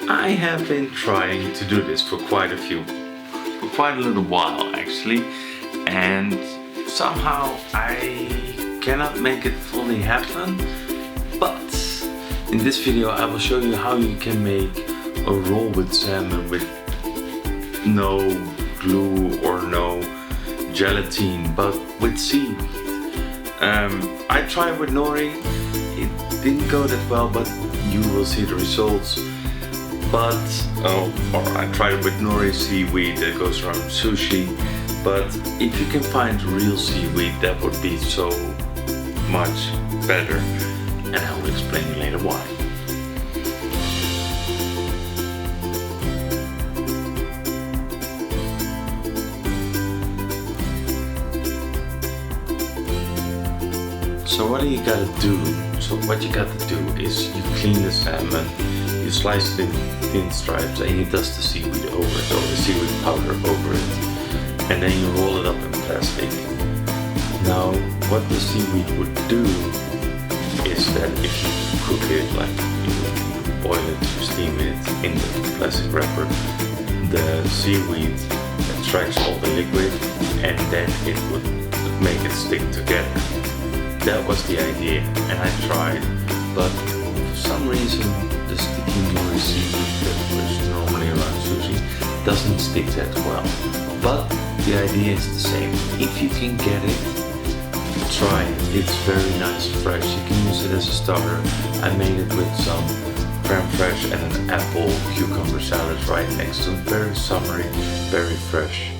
I have been trying to do this for quite a little while actually, and somehow I cannot make it fully happen. But in this video I will show you how you can make a roll with salmon with no glue or no gelatine, but with seaweed. I tried with Nori, it didn't go that well, but you will see the results. But or I tried with Nori seaweed that goes around sushi, but if you can find real seaweed, that would be so much better, and I will explain you later why. So what you gotta do? So what you gotta do is you clean the salmon, you slice it in thin stripes, and you dust the seaweed over it, or the seaweed powder over it, and then you roll it up in plastic. Now, what the seaweed would do is that if you cook it, like you boil it, you steam it in the plastic wrapper, the seaweed extracts all the liquid, and then it would make it stick together. That was the idea, and I tried, but for some reason the sticky Nori seaweed that is normally around sushi doesn't stick that well. But the idea is the same. If you can get it, try it. It's very nice fresh. You can use it as a starter. I made it with some creme fraiche and an apple cucumber salad right next to it. Very summery, very fresh.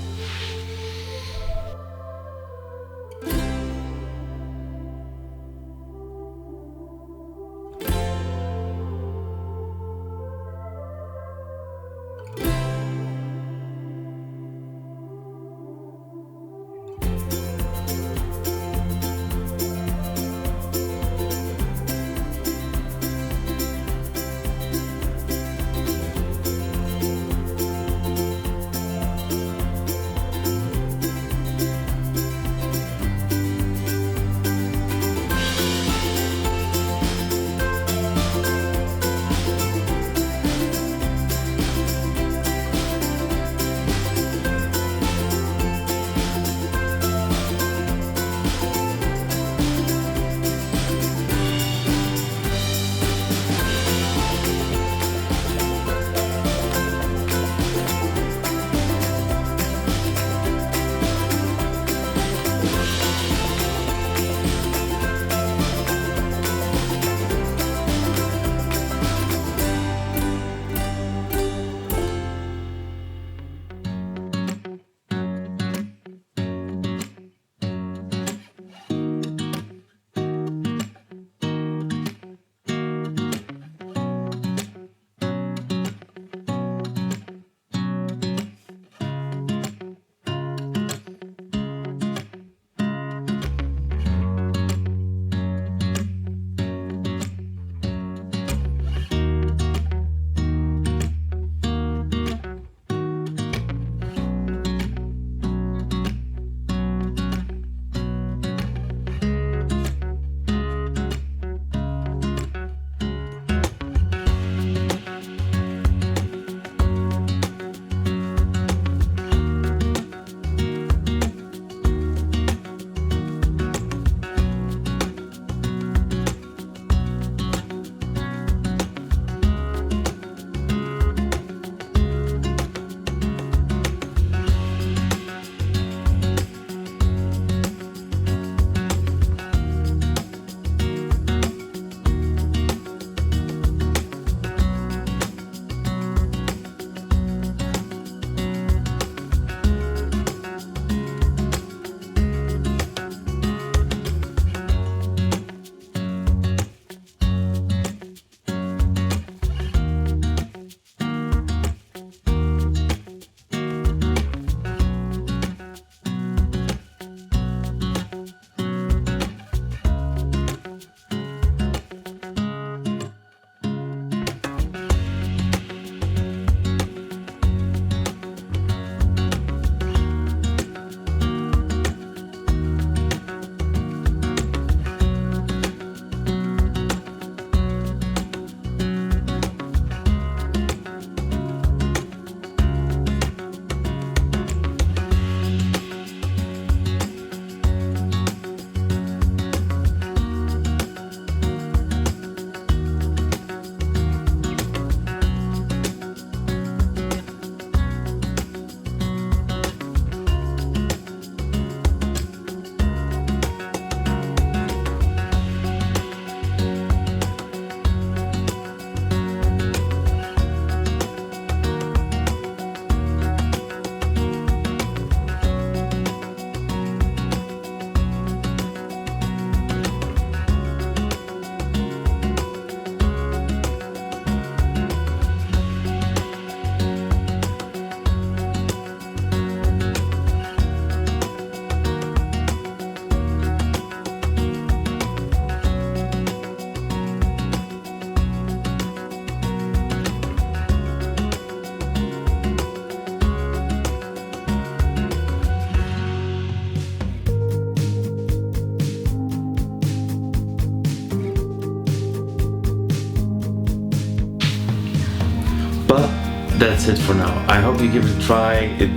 that's it for now. I hope you give it a try. It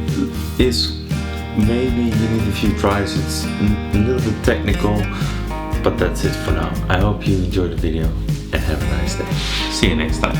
is, maybe you need a few tries. It's a little bit technical, but that's it for now. I hope you enjoyed the video and have a nice day. See you next time.